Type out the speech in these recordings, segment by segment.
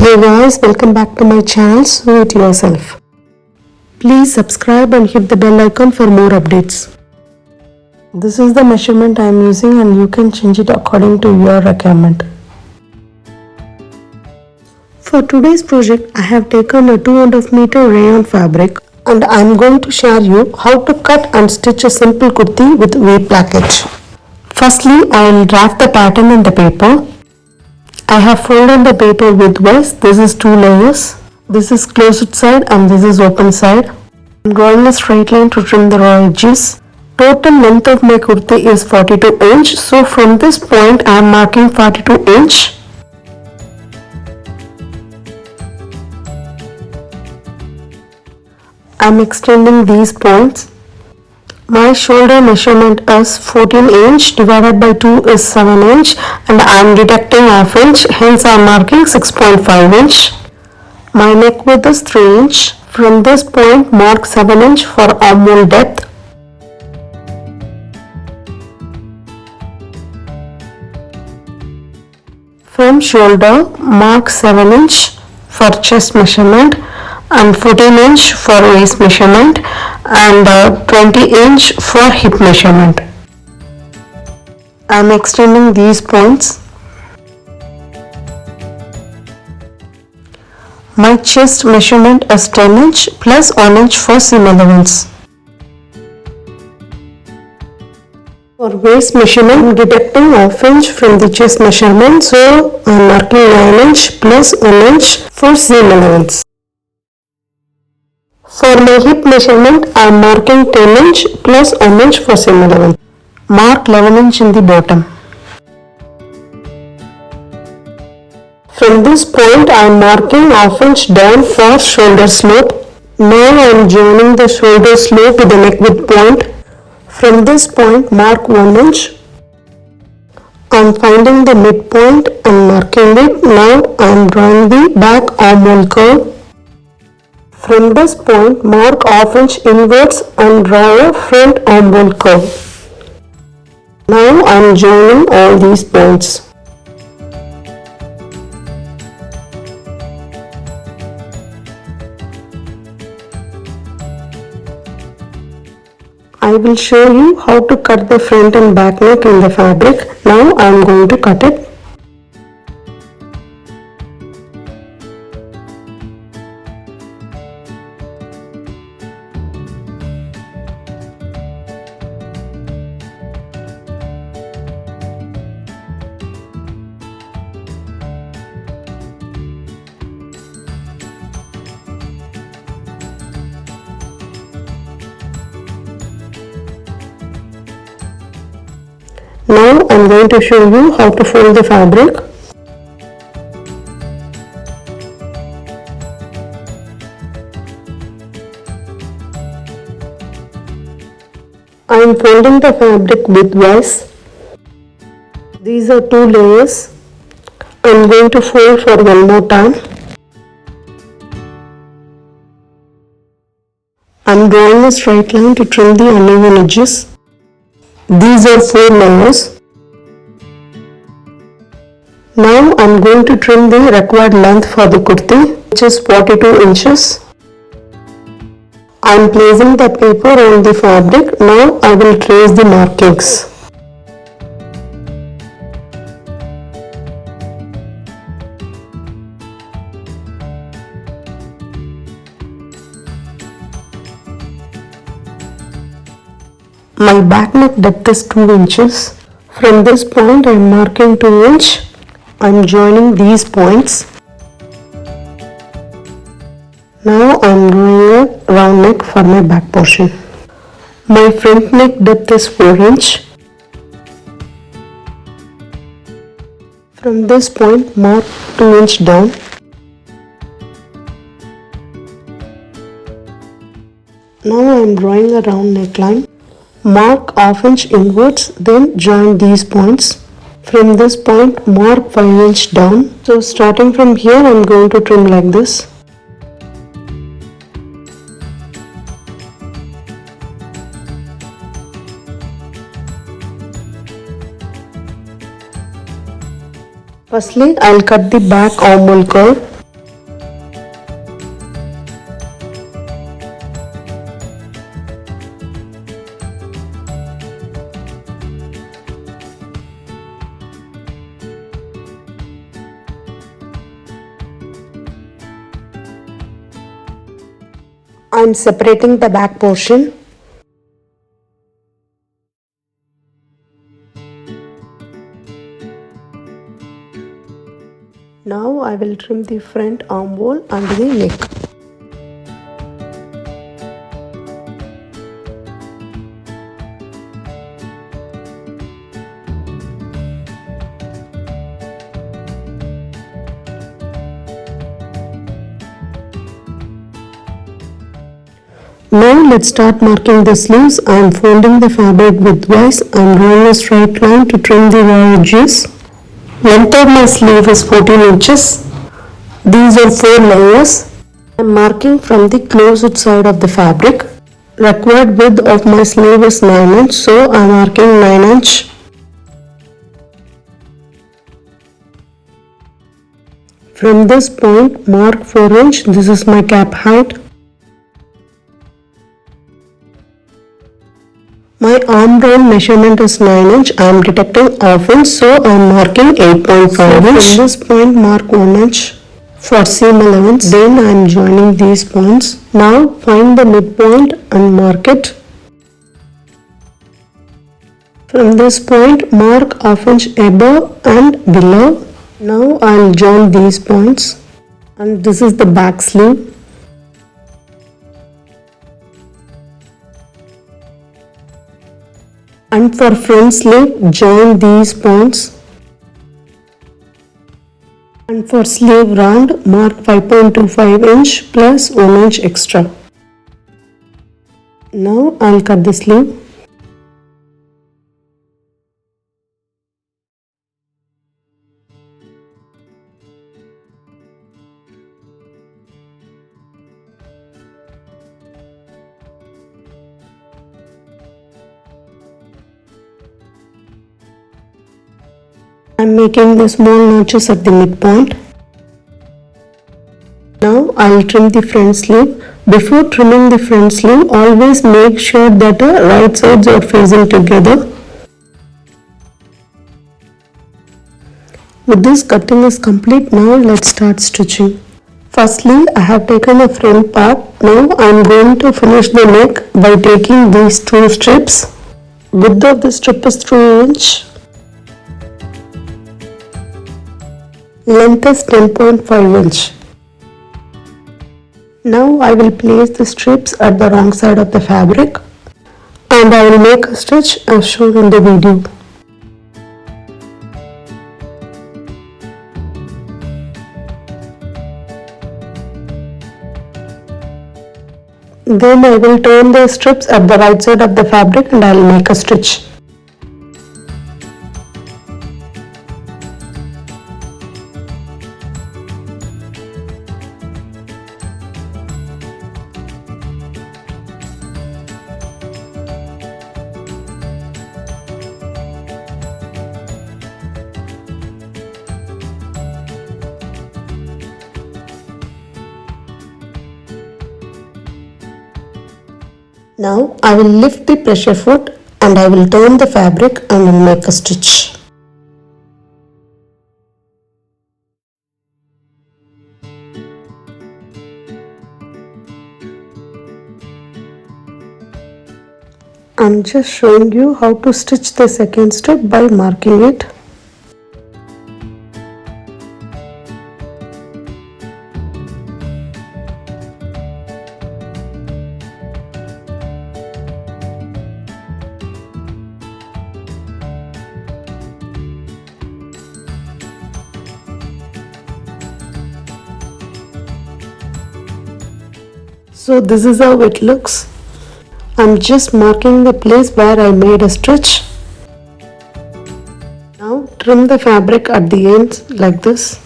Hey guys, welcome back to my channel Sew It Yourself. Please subscribe and hit the bell icon for more updates. This is the measurement I am using and you can change it according to your requirement. For today's project, I have taken a 2.5 meter rayon fabric and I am going to share you how to cut and stitch a simple kurti with V plackage. Firstly, I will draft the pattern in the paper. I have folded the paper widthwise. This is 2 layers. This is closed side and this is open side. I am drawing a straight line to trim the raw edges. Total length of my kurti is 42 inch. So from this point I am marking 42 inch. I am extending these points. My shoulder measurement is 14 inch divided by 2 is 7 inch and I am deducting half inch, hence I am marking 6.5 inch. My neck width is 3 inch. From this point mark 7 inch for armhole depth. From shoulder mark 7 inch for chest measurement and 14 inch for waist measurement and 20 inch for hip measurement. I am extending these points. My chest measurement is 10 inch plus 1 inch for seam allowance. For waist measurement, I am deducting half inch from the chest measurement, so I am marking 9 inch plus 1 inch for seam allowance. For my hip measurement, I am marking 10 inch plus 1 inch for seam allowance. Mark 11 inch in the bottom. From this point, I am marking half inch down for shoulder slope. Now I am joining the shoulder slope to the neck width point. From this point, mark 1 inch. I am finding the midpoint and marking it. Now I am drawing the back armhole curve. From this point, mark half inch inwards and draw a front armhole curve. Now I am joining all these points. I will show you how to cut the front and back neck in the fabric. Now I am going to cut it. Now I am going to show you how to fold the fabric. I am folding the fabric widthwise. These are 2 layers. I am going to fold for one more time. I am drawing a straight line to trim the uneven edges. These are 4 layers. Now I am going to trim the required length for the kurti, which is 42 inches. I am placing the paper on the fabric. Now I will trace the markings. My back neck depth is 2 inches. From this point I am marking 2 inch. I am joining these points. Now I am drawing a round neck for my back portion. My front neck depth is 4 inch. From this point mark 2 inch down. Now I am drawing a round neckline. Mark half inch inwards, then join these points. From this point mark 5 inch down. So starting from here I am going to trim like this. Firstly, I will cut the back armhole curve. I'm separating the back portion. Now I will trim the front armhole and the neck. Now let's start marking the sleeves. I am folding the fabric widthwise. I am drawing a straight line to trim the raw edges. Length of my sleeve is 14 inches. These are 4 layers. I am marking from the closed side of the fabric. Required width of my sleeve is 9 inch, so I am marking 9 inch. From this point, mark 4 inch. This is my cap height. My arm round measurement is 9 inch. I am detecting half inch, so I am marking 8.5 inch. From this point, mark 1 inch for seam allowance. Then I am joining these points. Now find the midpoint and mark it. From this point, mark half inch above and below. Now I will join these points, and this is the back sleeve. And for front sleeve, join these points. And for sleeve round, mark 5.25 inch plus 1 inch extra. Now I will cut the sleeve. I am making the small notches at the midpoint. Now I will trim the front sleeve. Before trimming the front sleeve, always make sure that the right sides are facing together. With this, cutting is complete. Now let's start stitching. Firstly, I have taken the front part. Now I am going to finish the neck by taking these 2 strips. Width of the strip is 3 inch. Length is 10.5 inch. Now I will place the strips at the wrong side of the fabric, and I will make a stitch as shown in the video. Then I will turn the strips at the right side of the fabric and I will make a stitch. Now I will lift the pressure foot and I will turn the fabric and will make a stitch. I'm just showing you how to stitch the second step by marking it. So this is how it looks. I'm just marking the place where I made a stitch. Now trim the fabric at the ends like this,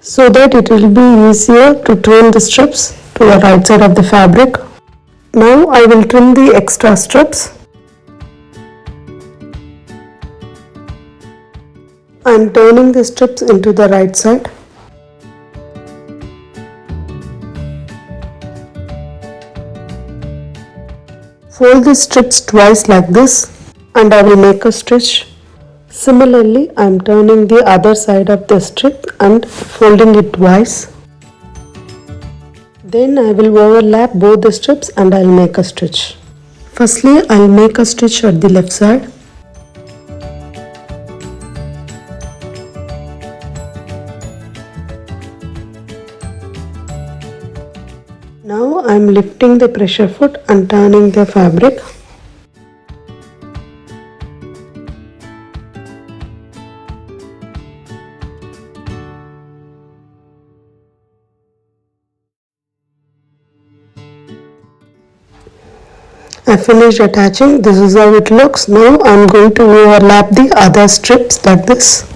so that it will be easier to turn the strips to the right side of the fabric. Now I will trim the extra strips. I am turning the strips into the right side. Fold the strips twice like this and I will make a stitch. Similarly, I am turning the other side of the strip and folding it twice. Then I will overlap both the strips and I will make a stitch. Firstly, I will make a stitch at the left side. Now I am lifting the pressure foot and turning the fabric. I finished attaching. This is how it looks. Now I am going to overlap the other strips like this.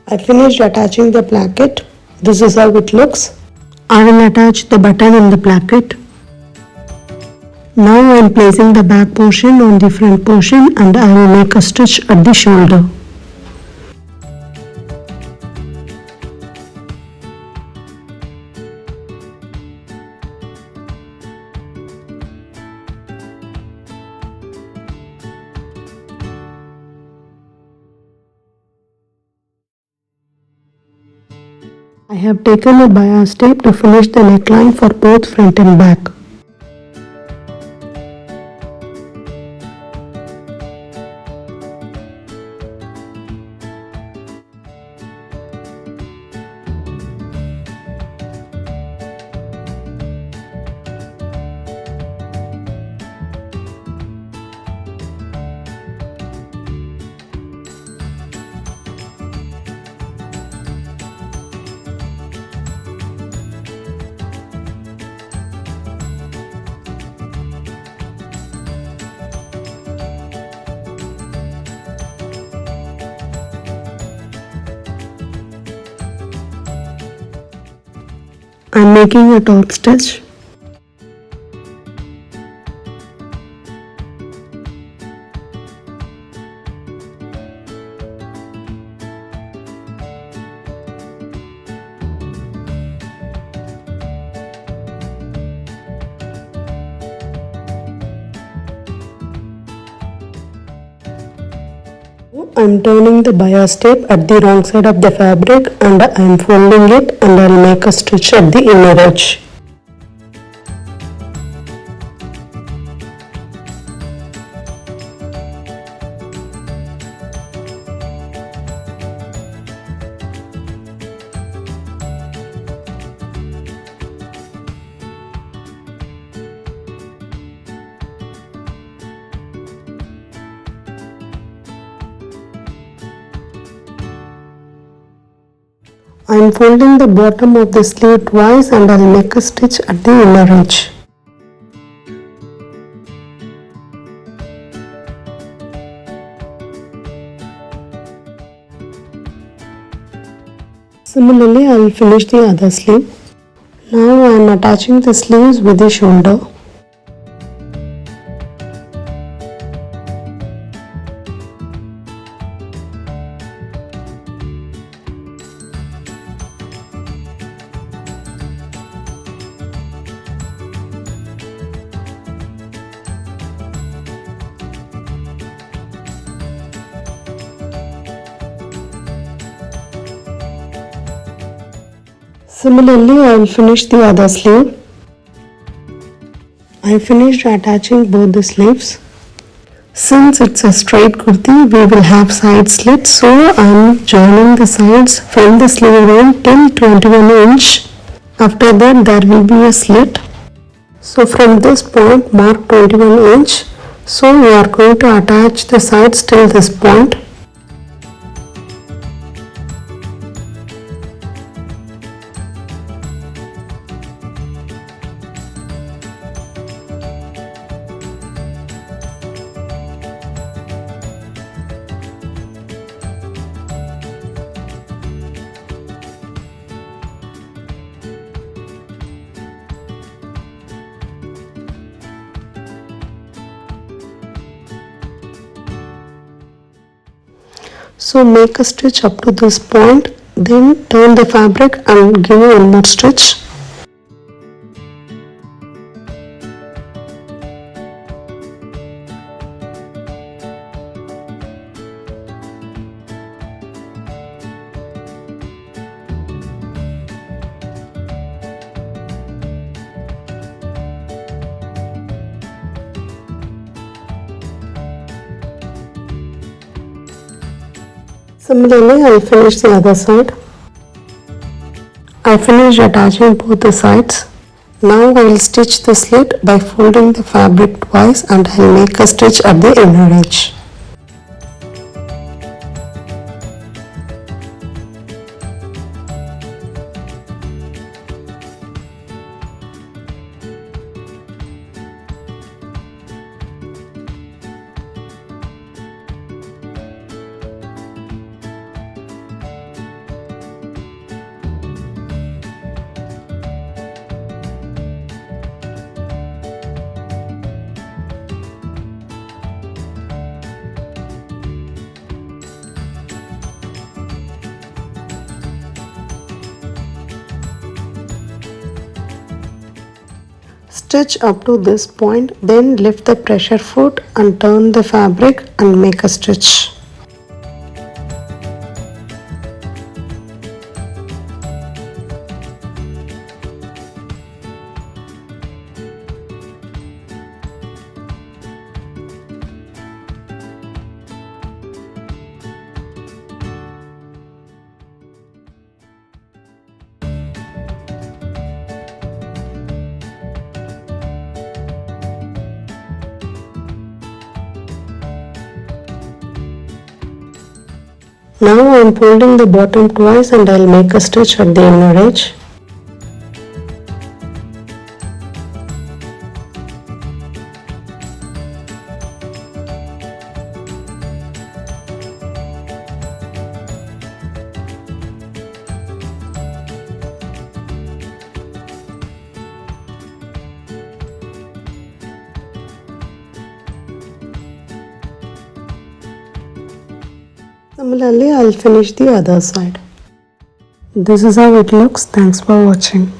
I finished attaching the placket. This is how it looks. I will attach the button in the placket. Now I am placing the back portion on the front portion and I will make a stitch at the shoulder. I have taken a bias tape to finish the neckline for both front and back. I am making a top stitch. I am turning the bias tape at the wrong side of the fabric and I am folding it and I will make a stitch at the inner edge. I am folding the bottom of the sleeve twice and I will make a stitch at the inner edge. Similarly, I will finish the other sleeve. Now I am attaching the sleeves with the shoulder. Similarly, I will finish the other sleeve. I finished attaching both the sleeves. Since it's a straight kurti, we will have side slits, so I'm joining the sides from the sleeve round till 21 inch. After that there will be a slit. So from this point mark 21 inch. So we are going to attach the sides till this point. So make a stitch up to this point, then turn the fabric and give one more stitch. Similarly, I will finish the other side. I finished attaching both the sides. Now I will stitch the slit by folding the fabric twice and I will make a stitch at the inner edge. Stitch up to this point, then lift the pressure foot and turn the fabric and make a stitch. Now I am folding the bottom twice and I will make a stitch at the inner edge. Similarly, I will finish the other side. This is how it looks. Thanks for watching.